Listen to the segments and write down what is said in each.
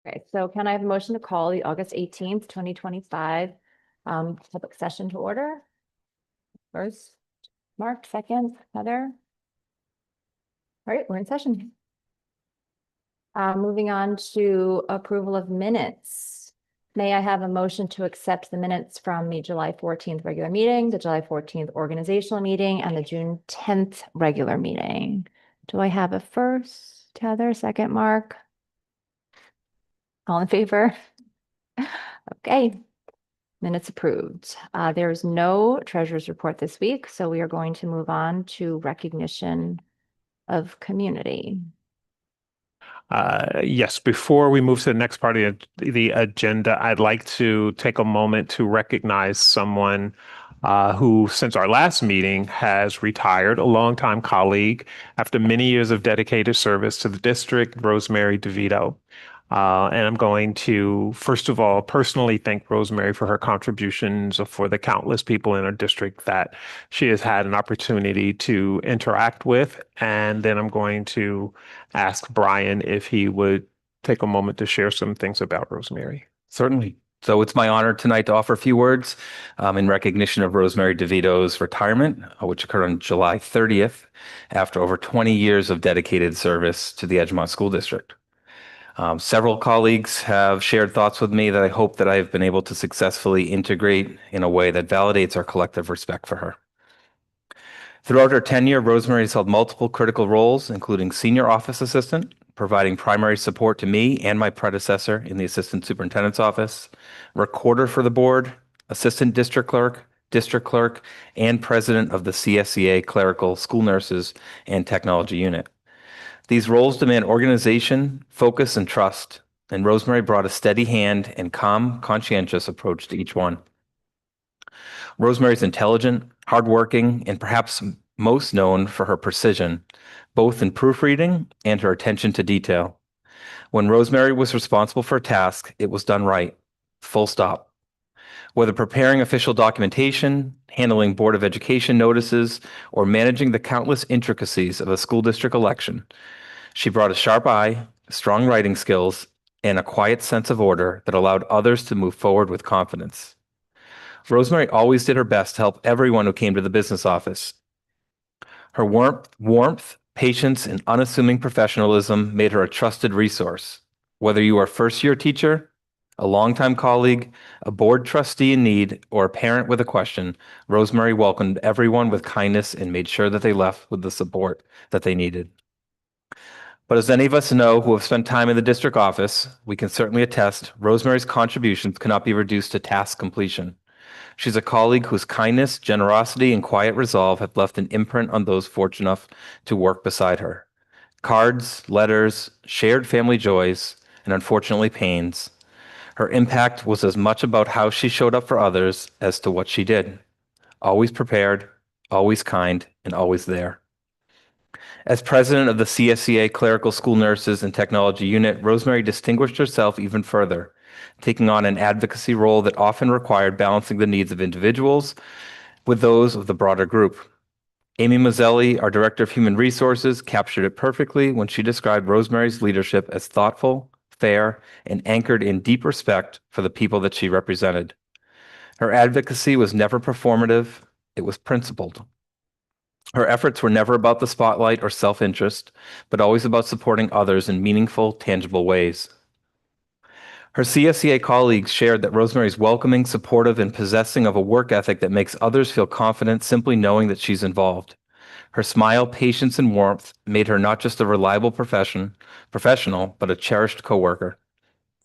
Okay, so can I have a motion to call the August 18th, 2025 public session to order? First, Mark, second, Heather. All right, we're in session. Moving on to approval of minutes. May I have a motion to accept the minutes from the July 14th regular meeting, the July 14th organizational meeting, and the June 10th regular meeting? Do I have a first, Heather, second, Mark? All in favor? Okay, minutes approved. There's no treasurer's report this week, so we are going to move on to recognition of community. Yes, before we move to the next part of the agenda, I'd like to take a moment to recognize someone who, since our last meeting, has retired, a longtime colleague after many years of dedicated service to the district, Rosemary DeVito. And I'm going to, first of all, personally thank Rosemary for her contributions for the countless people in our district that she has had an opportunity to interact with. And then I'm going to ask Brian if he would take a moment to share some things about Rosemary. Certainly. So it's my honor tonight to offer a few words in recognition of Rosemary DeVito's retirement, which occurred on July 30th after over 20 years of dedicated service to the Edgemont School District. Several colleagues have shared thoughts with me that I hope that I have been able to successfully integrate in a way that validates our collective respect for her. Throughout her tenure, Rosemary has held multiple critical roles, including senior office assistant, providing primary support to me and my predecessor in the assistant superintendent's office, recorder for the board, assistant district clerk, and president of the CSEA clerical school nurses and technology unit. These roles demand organization, focus, and trust, and Rosemary brought a steady hand and calm, conscientious approach to each one. Rosemary is intelligent, hardworking, and perhaps most known for her precision, both in proofreading and her attention to detail. When Rosemary was responsible for a task, it was done right, full stop. Whether preparing official documentation, handling Board of Education notices, or managing the countless intricacies of a school district election, she brought a sharp eye, strong writing skills, and a quiet sense of order that allowed others to move forward with confidence. Rosemary always did her best to help everyone who came to the business office. Her warmth, patience, and unassuming professionalism made her a trusted resource. Whether you are a first-year teacher, a longtime colleague, a board trustee in need, or a parent with a question, Rosemary welcomed everyone with kindness and made sure that they left with the support that they needed. But as any of us know who have spent time in the district office, we can certainly attest Rosemary's contributions cannot be reduced to task completion. She's a colleague whose kindness, generosity, and quiet resolve have left an imprint on those fortunate enough to work beside her. Cards, letters, shared family joys, and unfortunately pains. Her impact was as much about how she showed up for others as to what she did. Always prepared, always kind, and always there. As president of the CSEA Clerical School Nurses and Technology Unit, Rosemary distinguished herself even further, taking on an advocacy role that often required balancing the needs of individuals with those of the broader group. Amy Mazzelli, our Director of Human Resources, captured it perfectly when she described Rosemary's leadership as thoughtful, fair, and anchored in deep respect for the people that she represented. Her advocacy was never performative, it was principled. Her efforts were never about the spotlight or self-interest, but always about supporting others in meaningful, tangible ways. Her CSEA colleagues shared that Rosemary is welcoming, supportive, and possessing of a work ethic that makes others feel confident simply knowing that she's involved. Her smile, patience, and warmth made her not just a reliable professional, but a cherished coworker.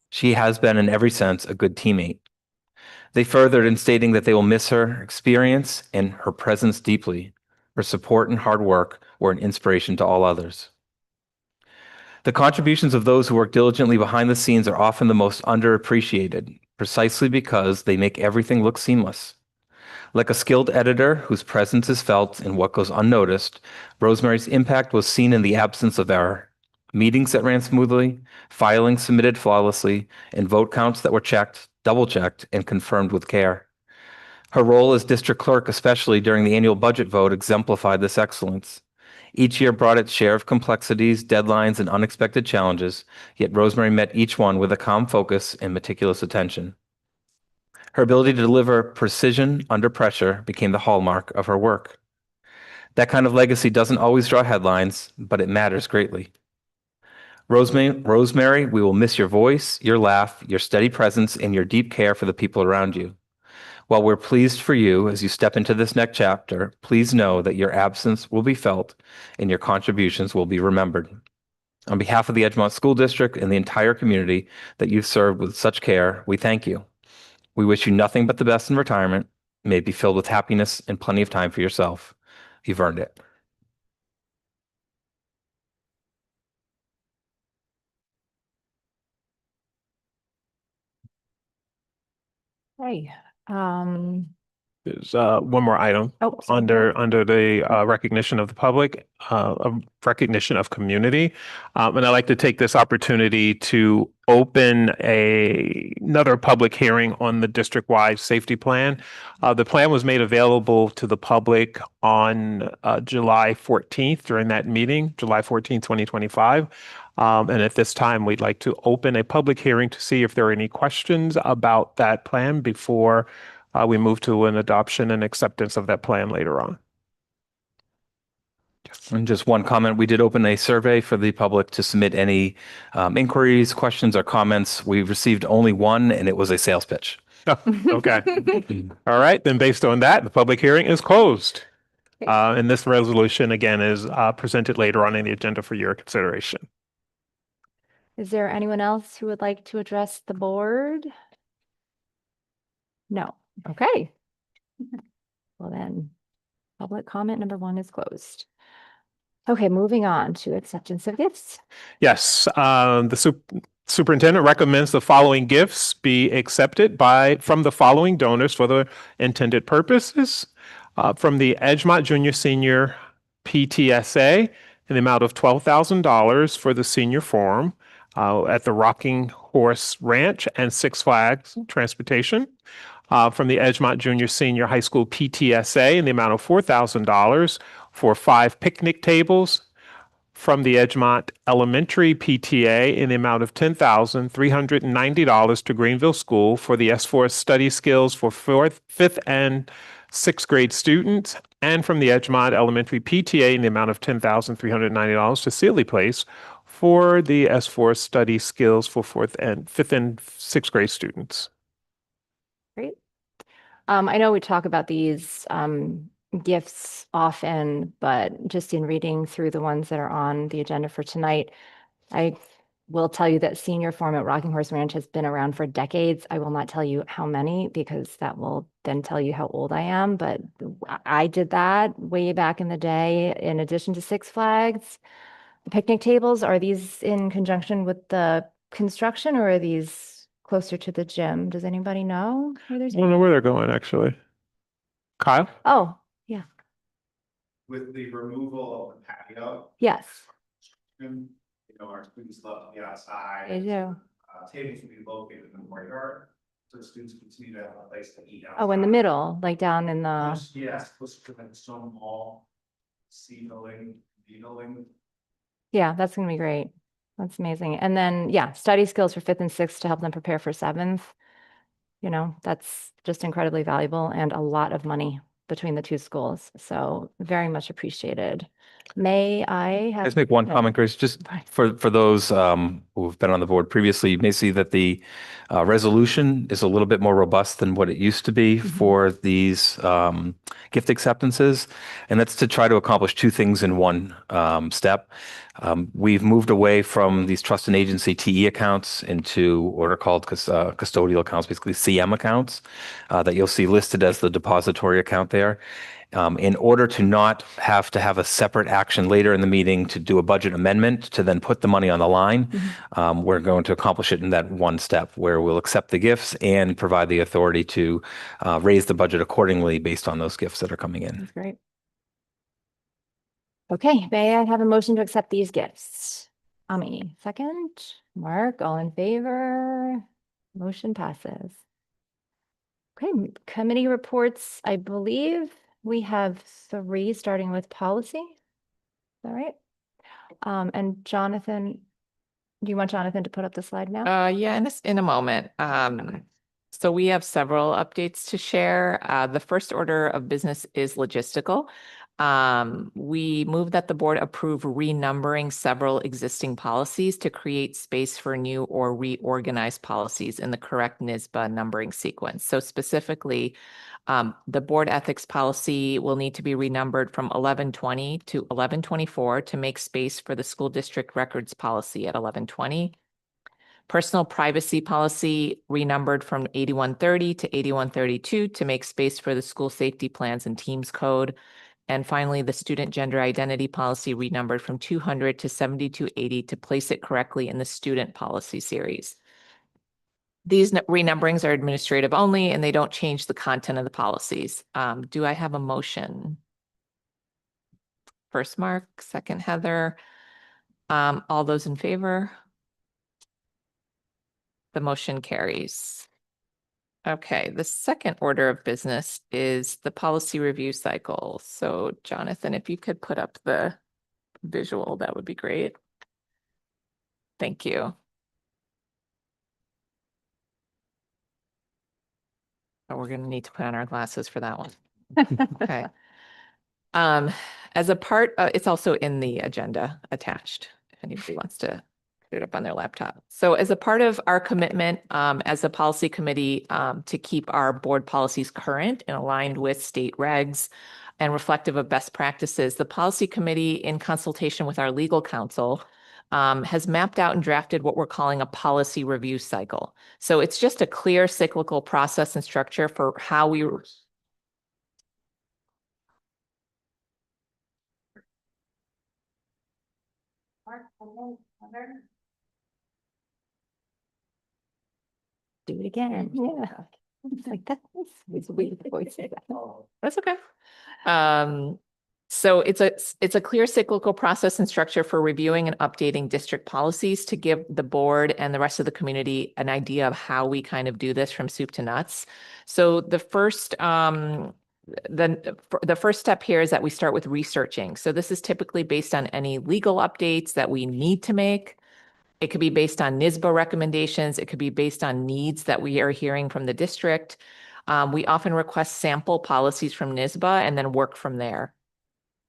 She has been, in every sense, a good teammate. They furthered in stating that they will miss her experience and her presence deeply. Her support and hard work were an inspiration to all others. The contributions of those who work diligently behind the scenes are often the most underappreciated, precisely because they make everything look seamless. Like a skilled editor whose presence is felt in what goes unnoticed, Rosemary's impact was seen in the absence of error. Meetings that ran smoothly, filings submitted flawlessly, and vote counts that were checked, double-checked, and confirmed with care. Her role as district clerk, especially during the annual budget vote, exemplified this excellence. Each year brought its share of complexities, deadlines, and unexpected challenges, yet Rosemary met each one with a calm focus and meticulous attention. Her ability to deliver precision under pressure became the hallmark of her work. That kind of legacy doesn't always draw headlines, but it matters greatly. Rosemary, we will miss your voice, your laugh, your steady presence, and your deep care for the people around you. While we're pleased for you as you step into this next chapter, please know that your absence will be felt and your contributions will be remembered. On behalf of the Edgemont School District and the entire community that you've served with such care, we thank you. We wish you nothing but the best in retirement. May it be filled with happiness and plenty of time for yourself. You've earned it. There's one more item sorry. under the recognition of the public, recognition of community. And I'd like to take this opportunity to open another public hearing on the district-wide safety plan. The plan was made available to the public on July 14th during that meeting, July 14th, 2025. And at this time, we'd like to open a public hearing to see if there are any questions about that plan before we move to an adoption and acceptance of that plan later on. Yes. And just one comment, we did open a survey for the public to submit any inquiries, questions, or comments. We received only one, and it was a sales pitch. Oh, okay. All right. Then based on that, the public hearing is closed. And this resolution, again, is presented later on in the agenda for your consideration. Is there anyone else who would like to address the board? No. Okay. Well then, public comment number 1 is closed. Okay, moving on to acceptance of gifts. Yes, the superintendent recommends the following gifts be accepted from the following donors for the intended purposes. From the Edgemont Junior Senior PTSA in the amount of $12,000 for the senior forum at the Rocking Horse Ranch and Six Flags Transportation. From the Edgemont Junior Senior High School PTSA in the amount of $4,000 for 5 picnic tables. From the Edgemont Elementary PTA in the amount of $10,390 to Greenville School for the S4 study skills for 4th, 5th, and 6th grade students. And from the Edgemont Elementary PTA in the amount of $10,390 to Sealy Place for the S4 study skills for 4th and 5th and 6th grade students. Great. I know we talk about these gifts often, but just in reading through the ones that are on the agenda for tonight, I will tell you that senior forum at Rocking Horse Ranch has been around for decades. I will not tell you how many because that will then tell you how old I am, but I did that way back in the day in addition to Six Flags. The picnic tables, are these in conjunction with the construction or are these closer to the gym? Does anybody know where I don't know where they're going, actually. Kyle? Oh, yeah. With the removal of the patio. Yes. You know, our students love to be outside. They do. Tables will be located in the courtyard, so students continue to have a place to eat outside. Oh, in the middle, like down in the, Yes, close to the stone wall, C building, B building. yeah, that's gonna be great. That's amazing. And then, yeah, study skills for 5th and 6th to help them prepare for 7th. You know, that's just incredibly valuable and a lot of money between the 2 schools. So very much appreciated. May I have? Let's make one no. comment, Grace, just Fine. for those who've been on the board previously, you may see that the resolution is a little bit more robust than what it used to be for these gift acceptances. And that's to try to accomplish 2 things in one step. We've moved away from these trust and agency TE accounts into what are called custodial accounts, basically CM accounts that you'll see listed as the depository account there. In order to not have to have a separate action later in the meeting to do a budget amendment to then put the money on the line, we're going to accomplish it in that one step where we'll accept the gifts and provide the authority to raise the budget accordingly based on those gifts that are coming in. That's great. Okay, may I have a motion to accept these gifts? Ami, second. Mark, all in favor? Motion passes. Okay, committee reports. I believe we have 3, starting with policy. All right. And Jonathan, do you want Jonathan to put up the slide now? Yeah, in a moment. So we have several updates to share. The first order of business is logistical. We move that the board approve renumbering several existing policies to create space for new or reorganized policies in the correct NYSBA numbering sequence. So specifically, the board ethics policy will need to be renumbered from 1120 to 1124 to make space for the school district records policy at 1120. Personal privacy policy renumbered from 8130 to 8132 to make space for the school safety plans and teams code. And finally, the student gender identity policy renumbered from 200 to 7280 to place it correctly in the student policy series. These renumberings are administrative only and they don't change the content of the policies. Do I have a motion? First Mark, second Heather. All those in favor? The motion carries. Okay, the second order of business is the policy review cycle. So Jonathan, if you could put up the visual, that would be great. Thank you. Oh, we're going to need to put on our glasses for that one. Okay. As a part, it's also in the agenda attached, if anybody wants to put it up on their laptop. So as a part of our commitment as a policy committee to keep our board policies current and aligned with state regs and reflective of best practices, the policy committee, in consultation with our legal counsel, has mapped out and drafted what we're calling a policy review cycle. So it's just a clear cyclical process and structure for how we Do it again. Yeah. It's like that. It's weird voice. That's okay. So it's a clear cyclical process and structure for reviewing and updating district policies to give the board and the rest of the community an idea of how we kind of do this from soup to nuts. So the first step here is that we start with researching. So this is typically based on any legal updates that we need to make. It could be based on NYSBA recommendations. It could be based on needs that we are hearing from the district. We often request sample policies from NYSBA and then work from there.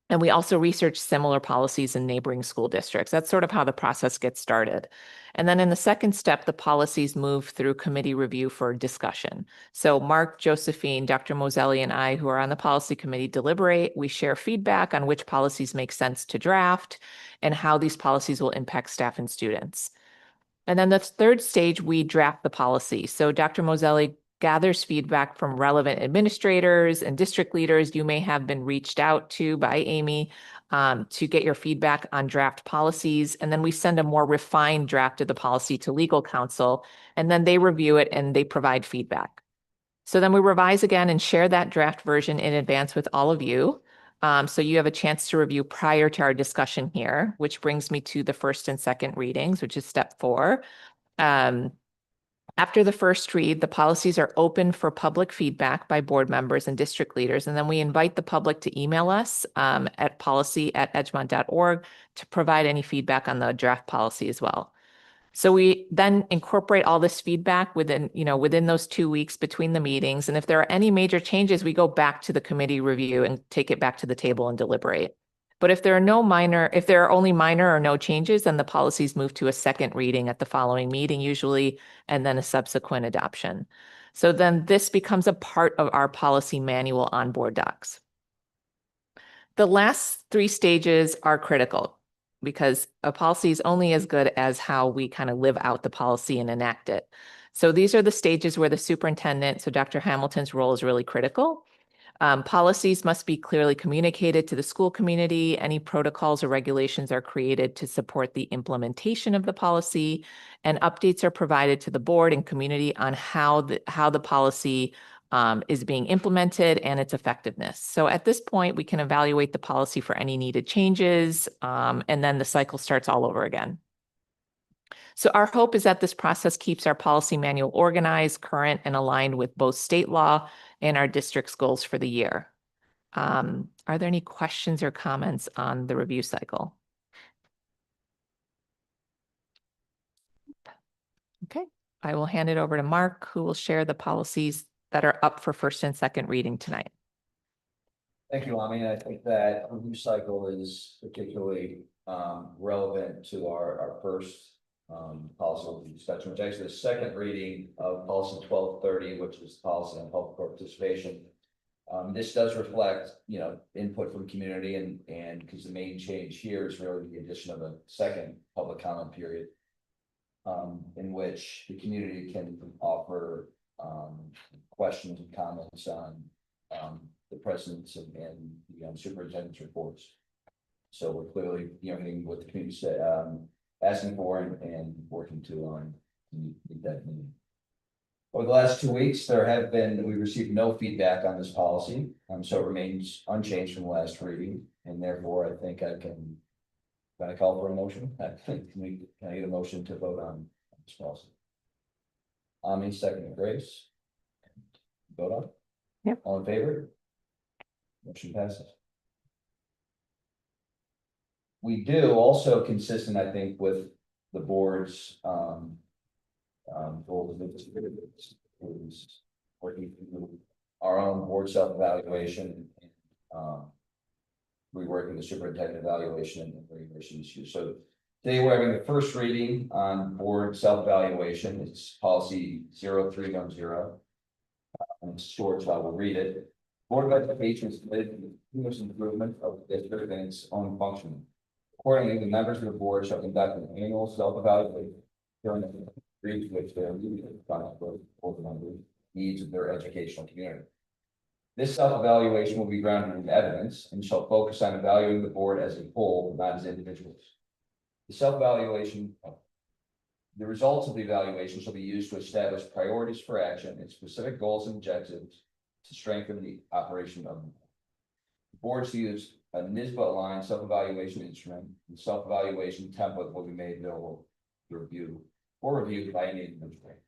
And we also research similar policies in neighboring school districts. That's sort of how the process gets started. And then in the second step, the policies move through committee review for discussion. So Mark, Josephine, Dr. Moselli, and I, who are on the policy committee, deliberate. We share feedback on which policies make sense to draft and how these policies will impact staff and students. And then the third stage, we draft the policy. So Dr. Moselli gathers feedback from relevant administrators and district leaders. You may have been reached out to by Amy to get your feedback on draft policies. And then we send a more refined draft of the policy to legal counsel, and then they review it and they provide feedback. So then we revise again and share that draft version in advance with all of you. So you have a chance to review prior to our discussion here, which brings me to the first and second readings, which is step 4. After the first read, the policies are open for public feedback by board members and district leaders. And then we invite the public to email us at policy@edgemont.org to provide any feedback on the draft policy as well. So we then incorporate all this feedback within those 2 weeks between the meetings. And if there are any major changes, we go back to the committee review and take it back to the table and deliberate. But if there are only minor or no changes, then the policies move to a second reading at the following meeting usually, and then a subsequent adoption. So then this becomes a part of our policy manual on board docs. The last 3 stages are critical because a policy is only as good as how we kind of live out the policy and enact it. So these are the stages where the superintendent, so Dr. Hamilton's role is really critical. Policies must be clearly communicated to the school community. Any protocols or regulations are created to support the implementation of the policy, and updates are provided to the board and community on how the policy is being implemented and its effectiveness. So at this point, we can evaluate the policy for any needed changes, and then the cycle starts all over again. So our hope is that this process keeps our policy manual organized, current, and aligned with both state law and our district's goals for the year. Are there any questions or comments on the review cycle? Okay, I will hand it over to Mark, who will share the policies that are up for first and second reading tonight. Thank you, Amy. I think that review cycle is particularly relevant to our first policy discussion, which is actually the second reading of policy 1230, which is policy on public participation. This does reflect, input from community and because the main change here is really the addition of a second public comment period in which the community can offer questions and comments on the president's and the superintendent's reports. So we're clearly, everything what the community said, asking for and working to meet that need. Over the last 2 weeks, we received no feedback on this policy, so it remains unchanged from the last reading, and therefore I think can I call for a motion? Can I get a motion to vote on this policy? Ami, second, Grace. Vote on? Yep. All in favor? Motion passes. We do also consistent, I think, with the board's goals is working through our own board self-evaluation and reworking the superintendent evaluation and regulation issues. So today we're having the first reading on board self-evaluation. It's policy 0310. And it's short, so I will read it. Board of Education is committed to the continuous improvement of the district and its own functioning. Accordingly, the members of the board shall conduct an annual self-evaluation during the periods which they are leading the needs of their educational community. This self-evaluation will be grounded in evidence and shall focus on evaluating the board as a whole, not as individuals. The results of the evaluation shall be used to establish priorities for action and specific goals and objectives to strengthen the operation of the board. The board shall use a NISBA-aligned self-evaluation instrument. The self-evaluation template will be made available for review by any individual.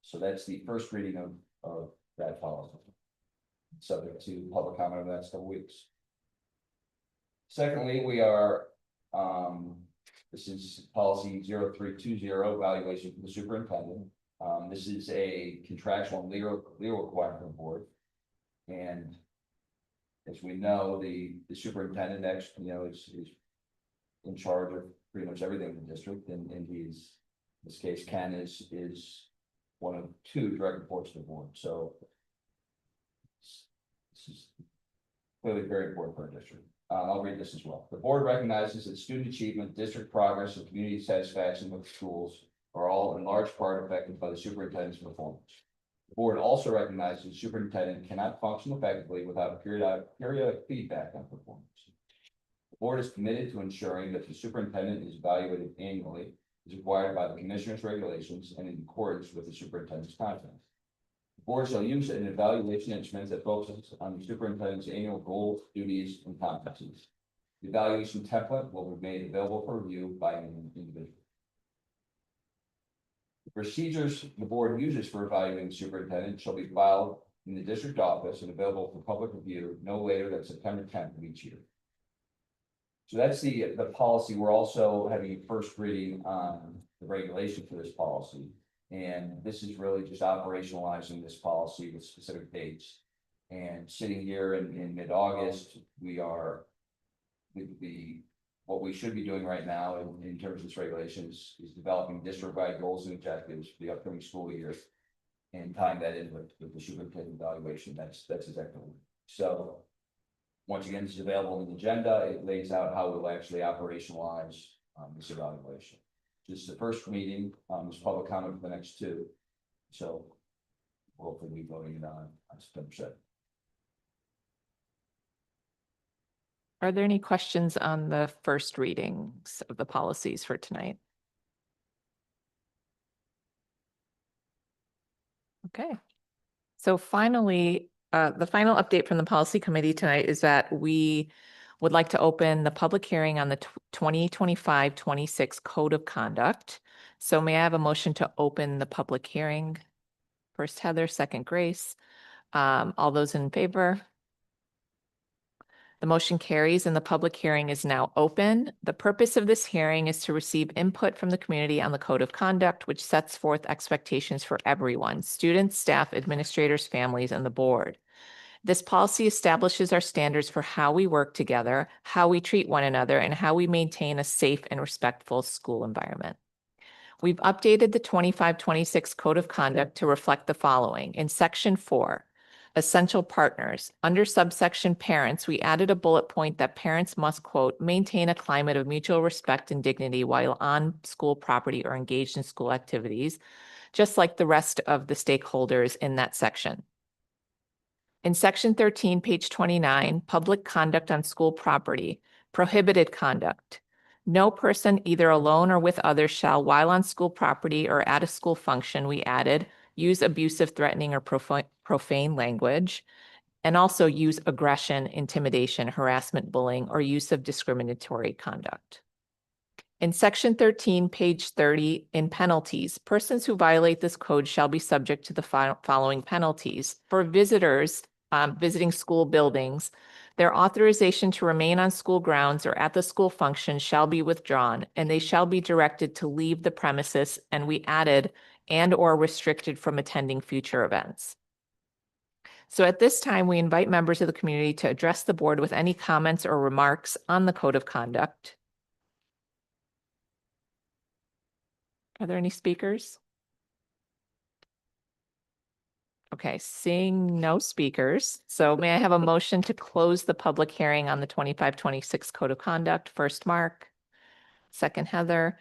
So that's the first reading of that policy, subject to public comment over the next couple weeks. Secondly, we are this is policy 0320, evaluation for the superintendent. This is a contractual and legal requirement of the board. And as we know, the superintendent actually, is in charge of pretty much everything in the district. And he's, in this case, Ken is one of 2 direct reports to the board. So this is clearly very important for our district. I'll read this as well. The board recognizes that student achievement, district progress, and community satisfaction with schools are all in large part affected by the superintendent's performance. The board also recognizes the superintendent cannot function effectively without periodic feedback on performance. The board is committed to ensuring that the superintendent is evaluated annually, as required by the commissioner's regulations and in accordance with the superintendent's contract. The board shall use an evaluation instrument that focuses on the superintendent's annual goals, duties, and competencies. The evaluation template will be made available for review by an individual. The procedures the board uses for evaluating the superintendent shall be filed in the district office and available for public review no later than September 10th of each year. So that's the policy. We're also having a first reading on the regulation for this policy. And this is really just operationalizing this policy with specific dates. And sitting here in mid-August, what we should be doing right now in terms of this regulation is developing district-wide goals and objectives for the upcoming school year and tying that in with the superintendent evaluation. That's exactly what. So once again, this is available in the agenda. It lays out how we'll actually operationalize this evaluation. This is the first meeting. There's public comment for the next 2. So we'll hopefully be voting it on September 7th. Are there any questions on the first readings of the policies for tonight? Okay. So finally, the final update from the policy committee tonight is that we would like to open the public hearing on the 2025-26 Code of Conduct. So may I have a motion to open the public hearing? First Heather, second Grace. All those in favor? The motion carries and the public hearing is now open. The purpose of this hearing is to receive input from the community on the code of conduct, which sets forth expectations for everyone, students, staff, administrators, families, and the board. This policy establishes our standards for how we work together, how we treat one another, and how we maintain a safe and respectful school environment. We've updated the 25-26 Code of Conduct to reflect the following. In Section 4, Essential Partners, under subsection Parents, we added a bullet point that parents must, quote, maintain a climate of mutual respect and dignity while on school property or engaged in school activities, just like the rest of the stakeholders in that section. In Section 13, page 29, Public Conduct on School Property, Prohibited Conduct. No person, either alone or with others, shall, while on school property or at a school function, we added, use abusive, threatening, or profane language, and also use aggression, intimidation, harassment, bullying, or use of discriminatory conduct. In Section 13, page 30, in penalties, persons who violate this code shall be subject to the following penalties. For visitors visiting school buildings, their authorization to remain on school grounds or at the school function shall be withdrawn, and they shall be directed to leave the premises, and we added, and or restricted from attending future events. So at this time, we invite members of the community to address the board with any comments or remarks on the code of conduct. Are there any speakers? Okay, seeing no speakers. So may I have a motion to close the public hearing on the 25-26 Code of Conduct? First, Mark. Second, Heather.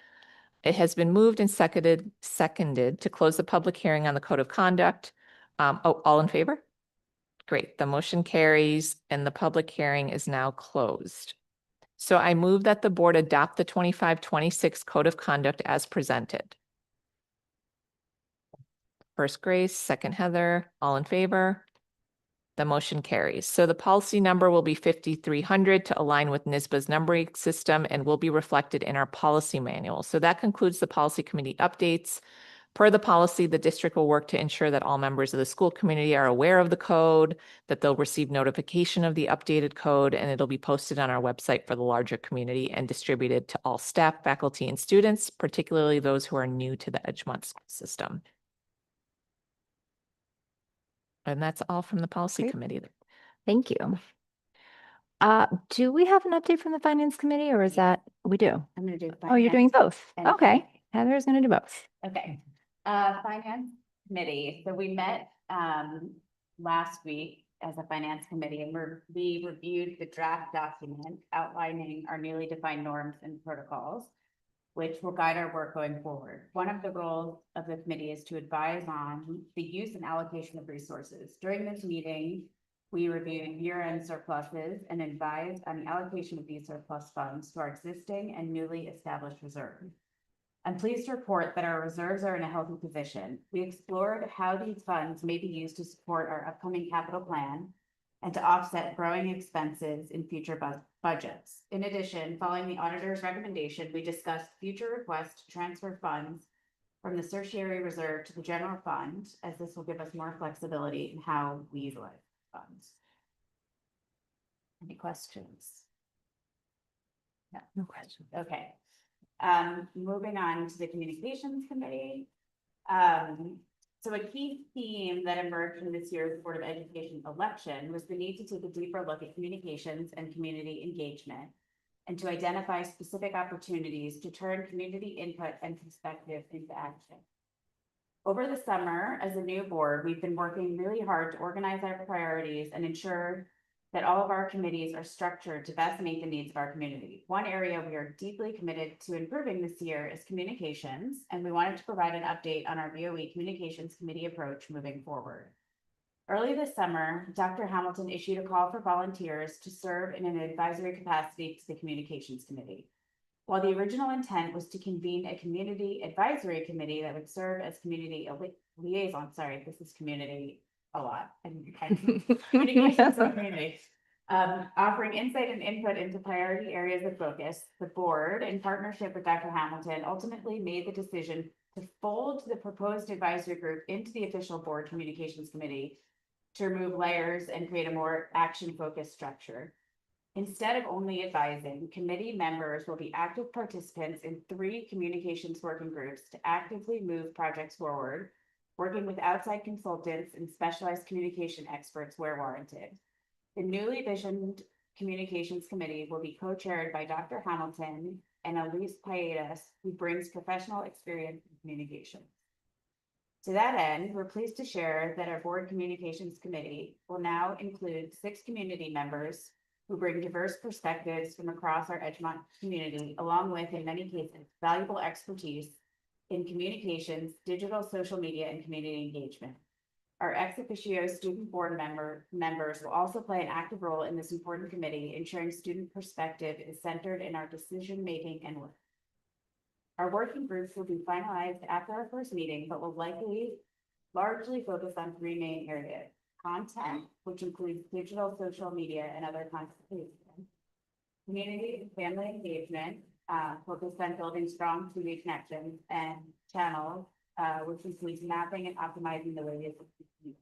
It has been moved and seconded to close the public hearing on the Code of Conduct. All in favor? Great. The motion carries and the public hearing is now closed. So I move that the board adopt the 25-26 Code of Conduct as presented. First, Grace, second, Heather, all in favor? The motion carries. So the policy number will be 5300 to align with NYSBA's numbering system and will be reflected in our policy manual. So that concludes the policy committee updates. Per the policy, the district will work to ensure that all members of the school community are aware of the code, that they'll receive notification of the updated code, and it'll be posted on our website for the larger community and distributed to all staff, faculty, and students, particularly those who are new to the Edgemont school system. And that's all from the policy Great. committee. Thank you. Do we have an update from the finance committee or is that, we do? I'm gonna do. Oh, you're doing finance both. and Okay. accounting. Heather's going to do both. Okay, finance committee, so we met, last week as a finance committee and we reviewed the draft document outlining our newly defined norms and protocols, which will guide our work going forward. One of the roles of the committee is to advise on the use and allocation of resources. During this meeting, we reviewed year-end surpluses and advised on the allocation of these surplus funds to our existing and newly established reserves. I'm pleased to report that our reserves are in a healthy position. We explored how these funds may be used to support our upcoming capital plan and to offset growing expenses in future budgets. In addition, following the auditor's recommendation, we discussed future requests to transfer funds from the tertiary reserve to the general fund, as this will give us more flexibility in how we utilize funds. Any questions? No question. Okay. Moving on to the communications committee. So a key theme that emerged from this year's Board of Education election was the need to take a deeper look at communications and community engagement and to identify specific opportunities to turn community input and perspective into action. Over the summer, as a new board, we've been working really hard to organize our priorities and ensure that all of our committees are structured to best meet the needs of our community. One area we are deeply committed to improving this year is communications, and we wanted to provide an update on our BOE Communications Committee approach moving forward. Early this summer, Dr. Hamilton issued a call for volunteers to serve in an advisory capacity to the Communications Committee. While the original intent was to convene a community advisory committee that would serve as community liaison, this is community a lot. Communications and community. Offering insight and input into priority areas of focus, the board, in partnership with Dr. Hamilton, ultimately made the decision to fold the proposed advisory group into the official board communications committee to remove layers and create a more action-focused structure. Instead of only advising, committee members will be active participants in 3 communications working groups to actively move projects forward, working with outside consultants and specialized communication experts where warranted. The newly visioned Communications Committee will be co-chaired by Dr. Hamilton and Elise Paedas, who brings professional experience in communication. To that end, we're pleased to share that our Board Communications Committee will now include 6 community members who bring diverse perspectives from across our Edgemont community, along with, in many cases, valuable expertise in communications, digital, social media, and community engagement. Our ex officio student board members will also play an active role in this important committee, ensuring student perspective is centered in our decision-making and work. Our working groups will be finalized after our first meeting, but will likely largely focus on 3 main areas: content, which includes digital, social media, and other content; community and family engagement, focused on building strong community connections; and channels, which includes mapping and optimizing the ways of community.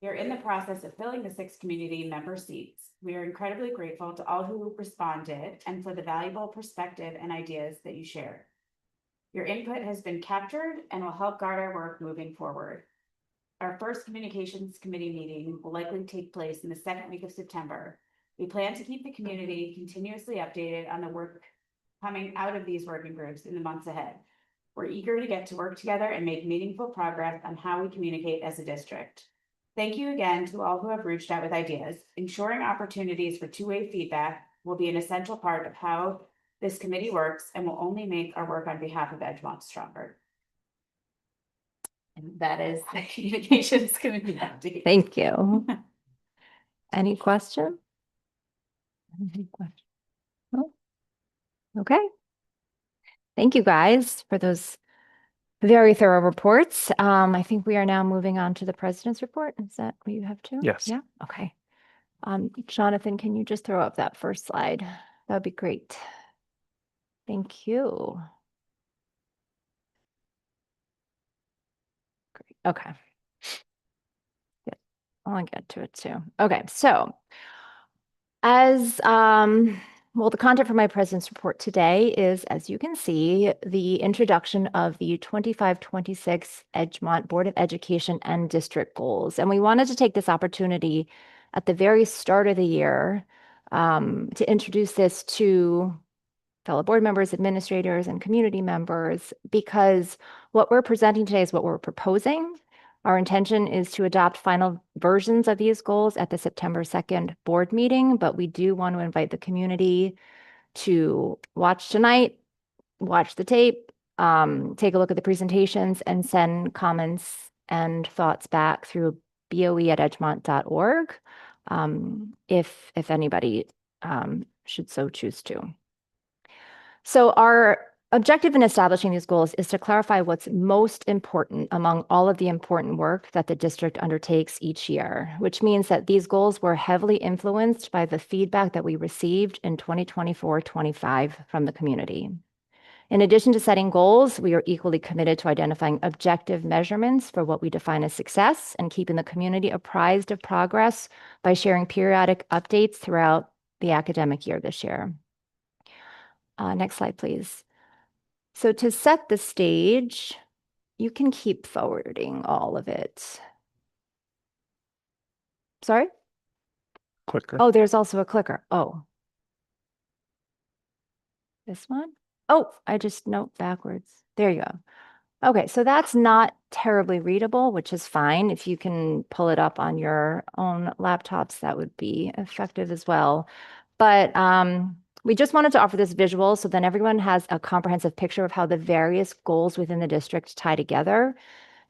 We are in the process of filling the 6 community member seats. We are incredibly grateful to all who responded and for the valuable perspective and ideas that you shared. Your input has been captured and will help guide our work moving forward. Our first Communications Committee meeting will likely take place in the 2nd week of September. We plan to keep the community continuously updated on the work coming out of these working groups in the months ahead. We're eager to get to work together and make meaningful progress on how we communicate as a district. Thank you again to all who have reached out with ideas. Ensuring opportunities for two-way feedback will be an essential part of how this committee works and will only make our work on behalf of Edgemont stronger. And that is the Communications Committee update. Thank you. Any question? No? Okay. Thank you guys for those very thorough reports. I think we are now moving on to the president's report. Is that what you have too? Yes. Yeah, okay. Jonathan, can you just throw up that first slide? That would be great. Thank you. Great. Okay. Good. I'll get to it too. Okay, so as well, the content for my president's report today is, as you can see, the introduction of the 25-26 Edgemont Board of Education and district goals. And we wanted to take this opportunity at the very start of the year to introduce this to fellow board members, administrators, and community members, because what we're presenting today is what we're proposing. Our intention is to adopt final versions of these goals at the September 2nd board meeting, but we do want to invite the community to watch tonight, watch the tape, take a look at the presentations, and send comments and thoughts back through boe@edgemont.org if anybody should so choose to. So our objective in establishing these goals is to clarify what's most important among all of the important work that the district undertakes each year, which means that these goals were heavily influenced by the feedback that we received in 2024-25 from the community. In addition to setting goals, we are equally committed to identifying objective measurements for what we define as success and keeping the community apprised of progress by sharing periodic updates throughout the academic year this year. Next slide, please. So to set the stage, you can keep forwarding all of it. Sorry? Clicker. Oh, there's also a clicker. Oh. This one? Oh, I just note backwards. There you go. Okay, so that's not terribly readable, which is fine. If you can pull it up on your own laptops, that would be effective as well. But we just wanted to offer this visual so then everyone has a comprehensive picture of how the various goals within the district tie together.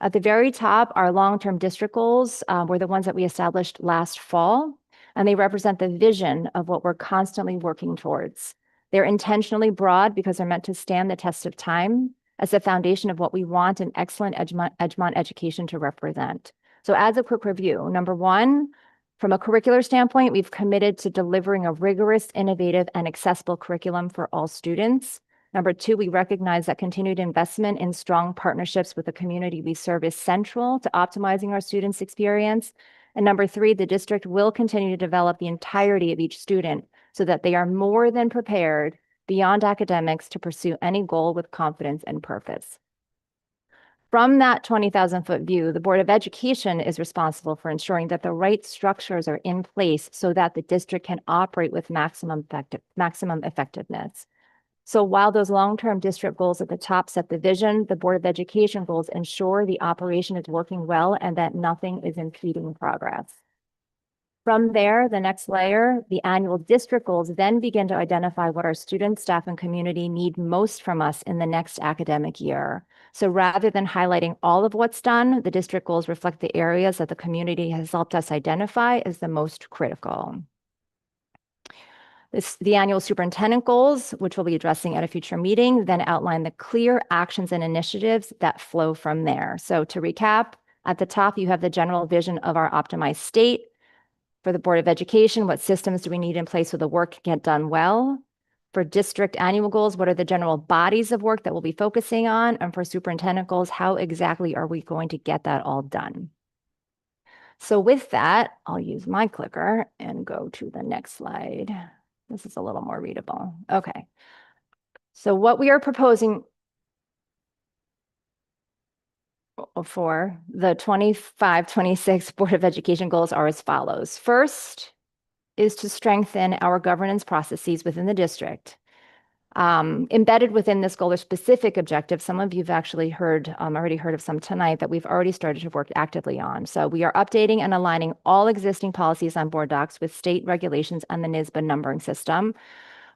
At the very top, our long-term district goals were the ones that we established last fall, and they represent the vision of what we're constantly working towards. They're intentionally broad because they're meant to stand the test of time as the foundation of what we want an excellent Edgemont education to represent. So as a quick review, number one, from a curricular standpoint, we've committed to delivering a rigorous, innovative, and accessible curriculum for all students. Number two, we recognize that continued investment in strong partnerships with the community we serve is central to optimizing our students' experience. And number three, the district will continue to develop the entirety of each student so that they are more than prepared beyond academics to pursue any goal with confidence and purpose. From that 20,000-foot view, the Board of Education is responsible for ensuring that the right structures are in place so that the district can operate with maximum effectiveness. So while those long-term district goals at the top set the vision, the Board of Education goals ensure the operation is working well and that nothing is impeding progress. From there, the next layer, the annual district goals then begin to identify what our students, staff, and community need most from us in the next academic year. So rather than highlighting all of what's done, the district goals reflect the areas that the community has helped us identify as the most critical. The annual superintendent goals, which we'll be addressing at a future meeting, then outline the clear actions and initiatives that flow from there. So to recap, at the top, you have the general vision of our optimized state. For the Board of Education, what systems do we need in place so the work get done well? For district annual goals, what are the general bodies of work that we'll be focusing on? And for superintendent goals, how exactly are we going to get that all done? So with that, I'll use my clicker and go to the next slide. This is a little more readable. Okay. So what we are proposing for the 25-26 Board of Education goals are as follows. First is to strengthen our governance processes within the district. Embedded within this goal are specific objectives. Some of you've actually already heard of some tonight that we've already started to work actively on. So we are updating and aligning all existing policies on board docs with state regulations and the NYSBA numbering system.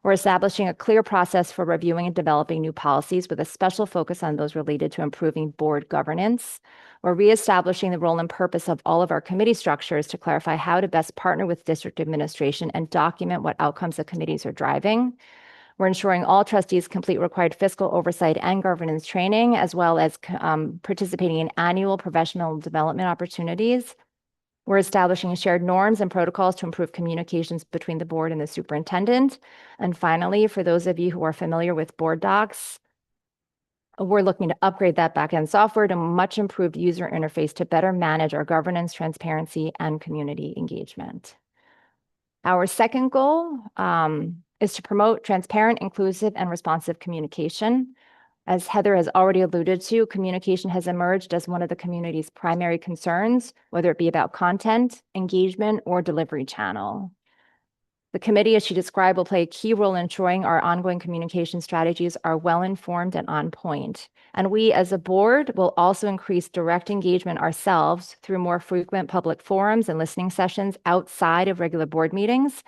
We're establishing a clear process for reviewing and developing new policies with a special focus on those related to improving board governance. We're reestablishing the role and purpose of all of our committee structures to clarify how to best partner with district administration and document what outcomes the committees are driving. We're ensuring all trustees complete required fiscal oversight and governance training, as well as participating in annual professional development opportunities. We're establishing shared norms and protocols to improve communications between the board and the superintendent. And finally, for those of you who are familiar with board docs, we're looking to upgrade that backend software to much improved user interface to better manage our governance, transparency, and community engagement. Our second goal is to promote transparent, inclusive, and responsive communication. As Heather has already alluded to, communication has emerged as one of the community's primary concerns, whether it be about content, engagement, or delivery channel. The committee, as she described, will play a key role in ensuring our ongoing communication strategies are well-informed and on point. And we, as a board, will also increase direct engagement ourselves through more frequent public forums and listening sessions outside of regular board meetings.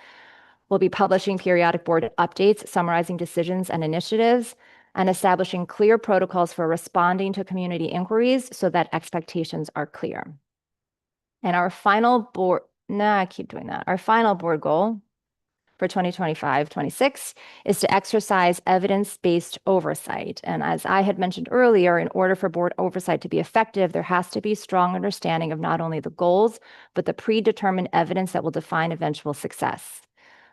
We'll be publishing periodic board updates, summarizing decisions and initiatives, and establishing clear protocols for responding to community inquiries so that expectations are clear. And our final board, our final board goal for 2025-26 is to exercise evidence-based oversight. And as I had mentioned earlier, in order for board oversight to be effective, there has to be strong understanding of not only the goals, but the predetermined evidence that will define eventual success.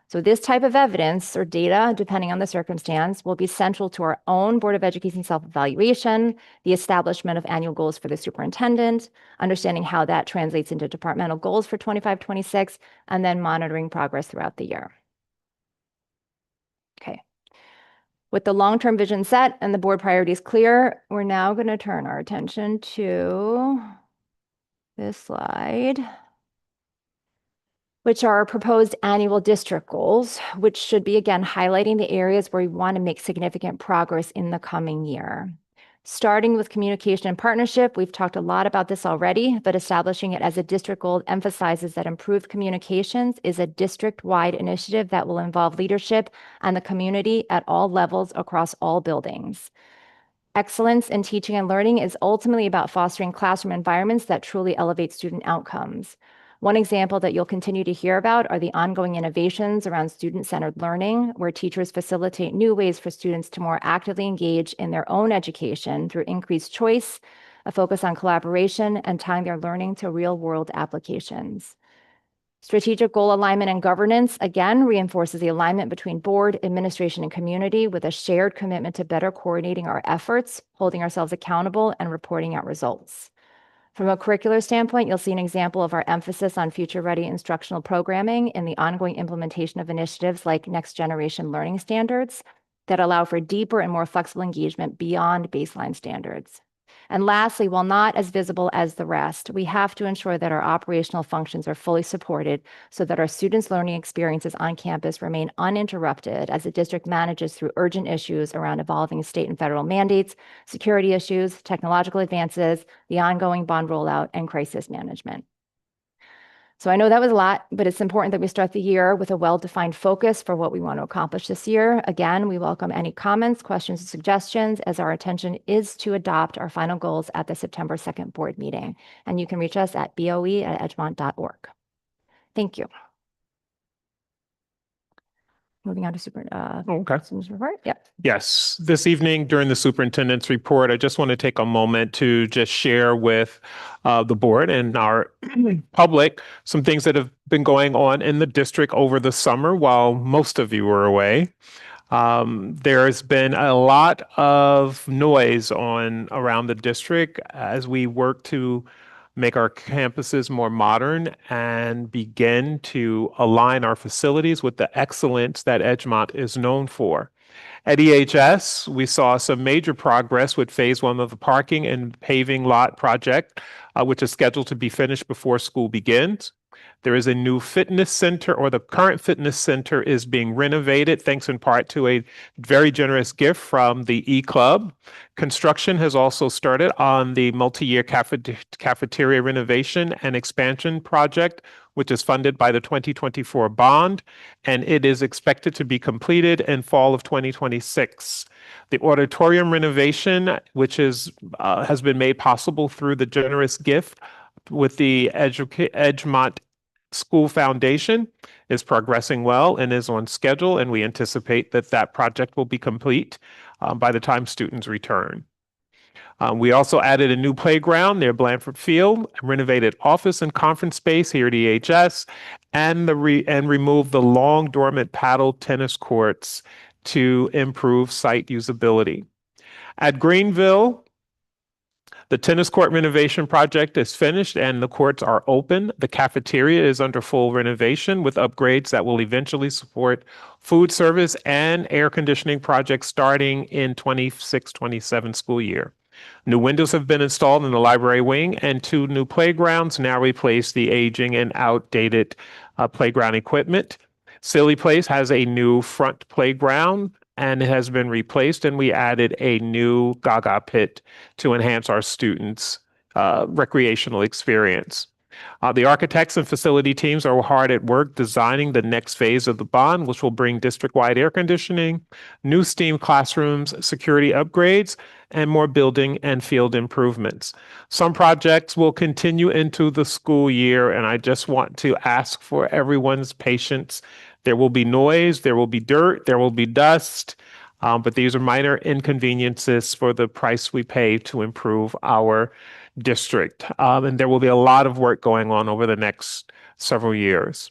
So this type of evidence or data, depending on the circumstance, will be central to our own Board of Education self-evaluation, the establishment of annual goals for the superintendent, understanding how that translates into departmental goals for 25-26, and then monitoring progress throughout the year. Okay. With the long-term vision set and the board priorities clear, we're now going to turn our attention to this slide, which are our proposed annual district goals, which should be, again, highlighting the areas where we want to make significant progress in the coming year. Starting with communication and partnership, we've talked a lot about this already, but establishing it as a district goal emphasizes that improved communications is a district-wide initiative that will involve leadership and the community at all levels across all buildings. Excellence in teaching and learning is ultimately about fostering classroom environments that truly elevate student outcomes. One example that you'll continue to hear about are the ongoing innovations around student-centered learning, where teachers facilitate new ways for students to more actively engage in their own education through increased choice, a focus on collaboration, and tying their learning to real-world applications. Strategic goal alignment and governance, again, reinforces the alignment between board, administration, and community with a shared commitment to better coordinating our efforts, holding ourselves accountable, and reporting out results. From a curricular standpoint, you'll see an example of our emphasis on future-ready instructional programming in the ongoing implementation of initiatives like next generation learning standards that allow for deeper and more flexible engagement beyond baseline standards. And lastly, while not as visible as the rest, we have to ensure that our operational functions are fully supported so that our students' learning experiences on campus remain uninterrupted as the district manages through urgent issues around evolving state and federal mandates, security issues, technological advances, the ongoing bond rollout, and crisis management. So I know that was a lot, but it's important that we start the year with a well-defined focus for what we want to accomplish this year. Again, we welcome any comments, questions, and suggestions, as our intention is to adopt our final goals at the September 2nd board meeting. And you can reach us at boe@edgemont.org. Thank you. Moving on to superintendent's report. Yep. Yes, this evening during the superintendent's report, I just want to take a moment to just share with the board and our public some things that have been going on in the district over the summer while most of you were away. There's been a lot of noise around the district as we work to make our campuses more modern and begin to align our facilities with the excellence that Edgemont is known for. At EHS, we saw some major progress with phase 1 of the parking and paving lot project, which is scheduled to be finished before school begins. There is a new fitness center, or the current fitness center is being renovated, thanks in part to a very generous gift from the E-Club. Construction has also started on the multi-year cafeteria renovation and expansion project, which is funded by the 2024 bond, and it is expected to be completed in fall of 2026. The auditorium renovation, which has been made possible through the generous gift with the Edgemont School Foundation, is progressing well and is on schedule, and we anticipate that project will be complete by the time students return. We also added a new playground near Blanford Field, renovated office and conference space here at EHS, and removed the long dormant paddle tennis courts to improve site usability. At Greenville, the tennis court renovation project is finished and the courts are open. The cafeteria is under full renovation with upgrades that will eventually support food service and air conditioning projects starting in 26-27 school year. New windows have been installed in the library wing, and 2 new playgrounds now replace the aging and outdated playground equipment. Silly Place has a new front playground, and it has been replaced, and we added a new Gaga pit to enhance our students' recreational experience. The architects and facility teams are hard at work designing the next phase of the bond, which will bring district-wide air conditioning, new STEAM classrooms, security upgrades, and more building and field improvements. Some projects will continue into the school year, and I just want to ask for everyone's patience. There will be noise, there will be dirt, there will be dust, but these are minor inconveniences for the price we pay to improve our district. And there will be a lot of work going on over the next several years.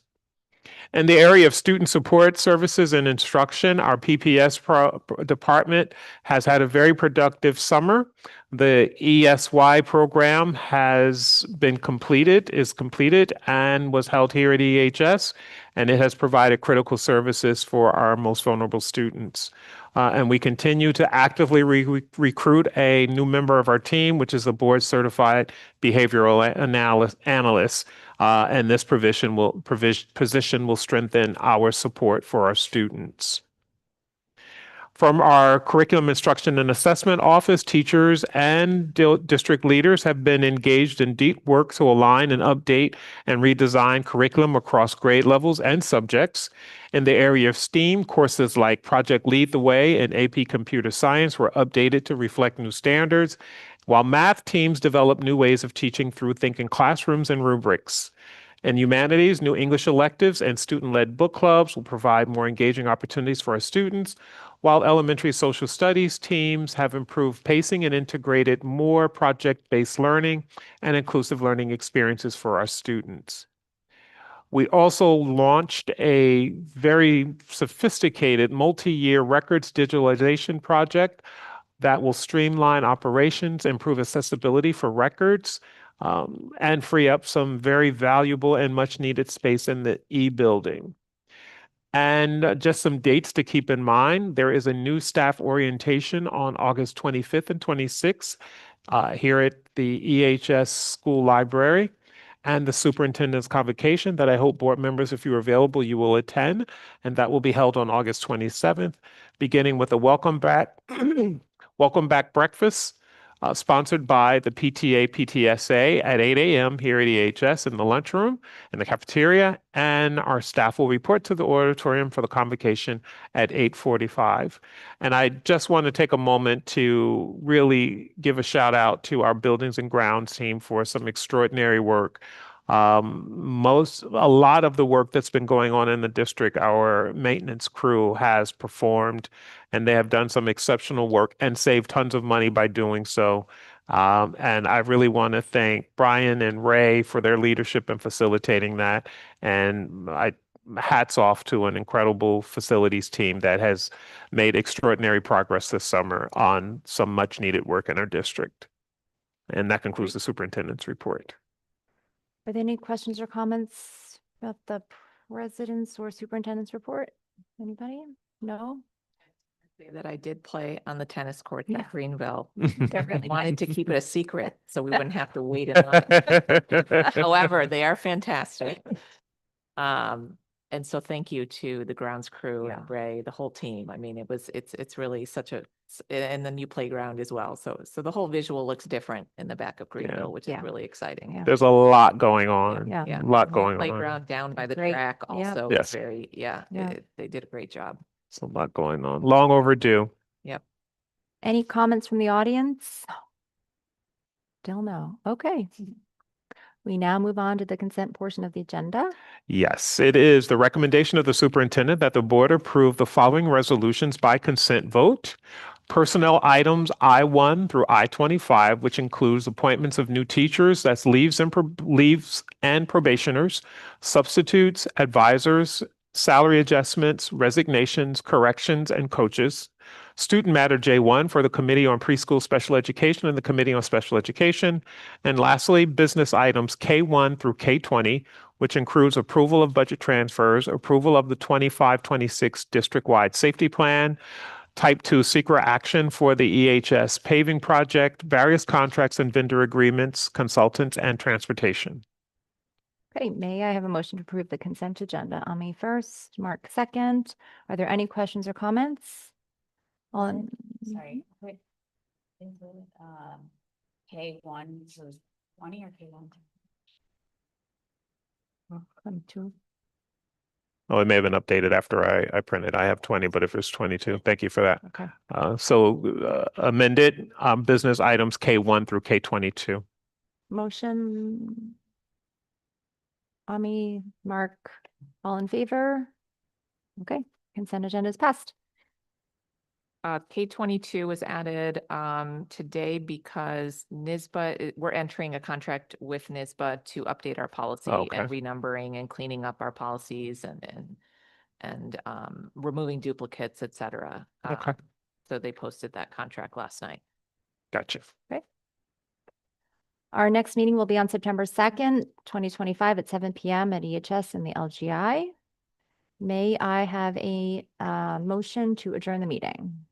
In the area of student support services and instruction, our PPS department has had a very productive summer. The ESY program is completed and was held here at EHS, and it has provided critical services for our most vulnerable students. And we continue to actively recruit a new member of our team, which is a board certified behavioral analyst. And this position will strengthen our support for our students. From our Curriculum Instruction and Assessment Office, teachers and district leaders have been engaged in deep work to align and update and redesign curriculum across grade levels and subjects. In the area of STEAM, courses like Project Lead the Way and AP Computer Science were updated to reflect new standards, while math teams developed new ways of teaching through thinking classrooms and rubrics. In humanities, new English electives and student-led book clubs will provide more engaging opportunities for our students, while elementary social studies teams have improved pacing and integrated more project-based learning and inclusive learning experiences for our students. We also launched a very sophisticated multi-year records digitalization project that will streamline operations, improve accessibility for records, and free up some very valuable and much needed space in the E-building. And just some dates to keep in mind. There is a new staff orientation on August 25th and 26th here at the EHS School Library, and the superintendent's convocation that I hope board members, if you're available, you will attend. And that will be held on August 27th, beginning with a welcome back breakfast sponsored by the PTA PTSA at 8 a.m. here at EHS in the lunchroom in the cafeteria, and our staff will report to the auditorium for the convocation at 8:45. And I just want to take a moment to really give a shout out to our buildings and grounds team for some extraordinary work. A lot of the work that's been going on in the district, our maintenance crew has performed, and they have done some exceptional work and saved tons of money by doing so. And I really want to thank Brian and Ray for their leadership in facilitating that. And hats off to an incredible facilities team that has made extraordinary progress this summer on some much needed work in our district. And that concludes the superintendent's report. Are there any questions or comments about the president's or superintendent's report? Anybody? No? That I did play on the tennis court Yeah. at Greenville. They're really Wanted to nice. keep it a secret so we wouldn't have to wait in line. However, they are fantastic. And so thank you to the grounds crew and Ray, the whole team. I mean, it's really such a, and the new playground as well. So the whole visual looks different in the back of Greenville, which is Yeah. really exciting. Yeah. There's a lot going on. Yeah. Yeah. A lot The going on. playground down by the Great. track Yep. also Yes. is very, they did a great job. There's a lot going on. Long overdue. Yep. Any comments from the audience? Still no. Okay. We now move on to the consent portion of the agenda. Yes, it is the recommendation of the superintendent that the board approve the following resolutions by consent vote. Personnel items I-1 through I-25, which includes appointments of new teachers, that's leaves and probationers, substitutes, advisors, salary adjustments, resignations, corrections, and coaches. Student matter J1 for the Committee on Preschool Special Education and the Committee on Special Education. And lastly, business items K1 through K20, which includes approval of budget transfers, approval of the 25-26 district-wide safety plan, Type 2 secret action for the EHS paving project, various contracts and vendor agreements, consultants, and transportation. Okay, may I have a motion to approve the consent agenda? Ami first, Mark second. Are there any questions or comments? Sorry, quick. Include, K1, so 20 or K1? Two. Oh, it may have been updated after I printed. I have 20, but if it's 22, thank you for that. Okay. Amended business items K1 through K22. Motion. Ami, Mark, all in favor? Okay, consent agenda is passed. K22 was added today because NYSBA, we're entering a contract with NYSBA to update our policy Okay. and renumbering and cleaning up our policies and removing duplicates, et cetera. Okay. So they posted that contract last night. Gotcha. Our next meeting will be on September 2nd, 2025 at 7 p.m. at EHS in the LGI. May I have a motion to adjourn the meeting?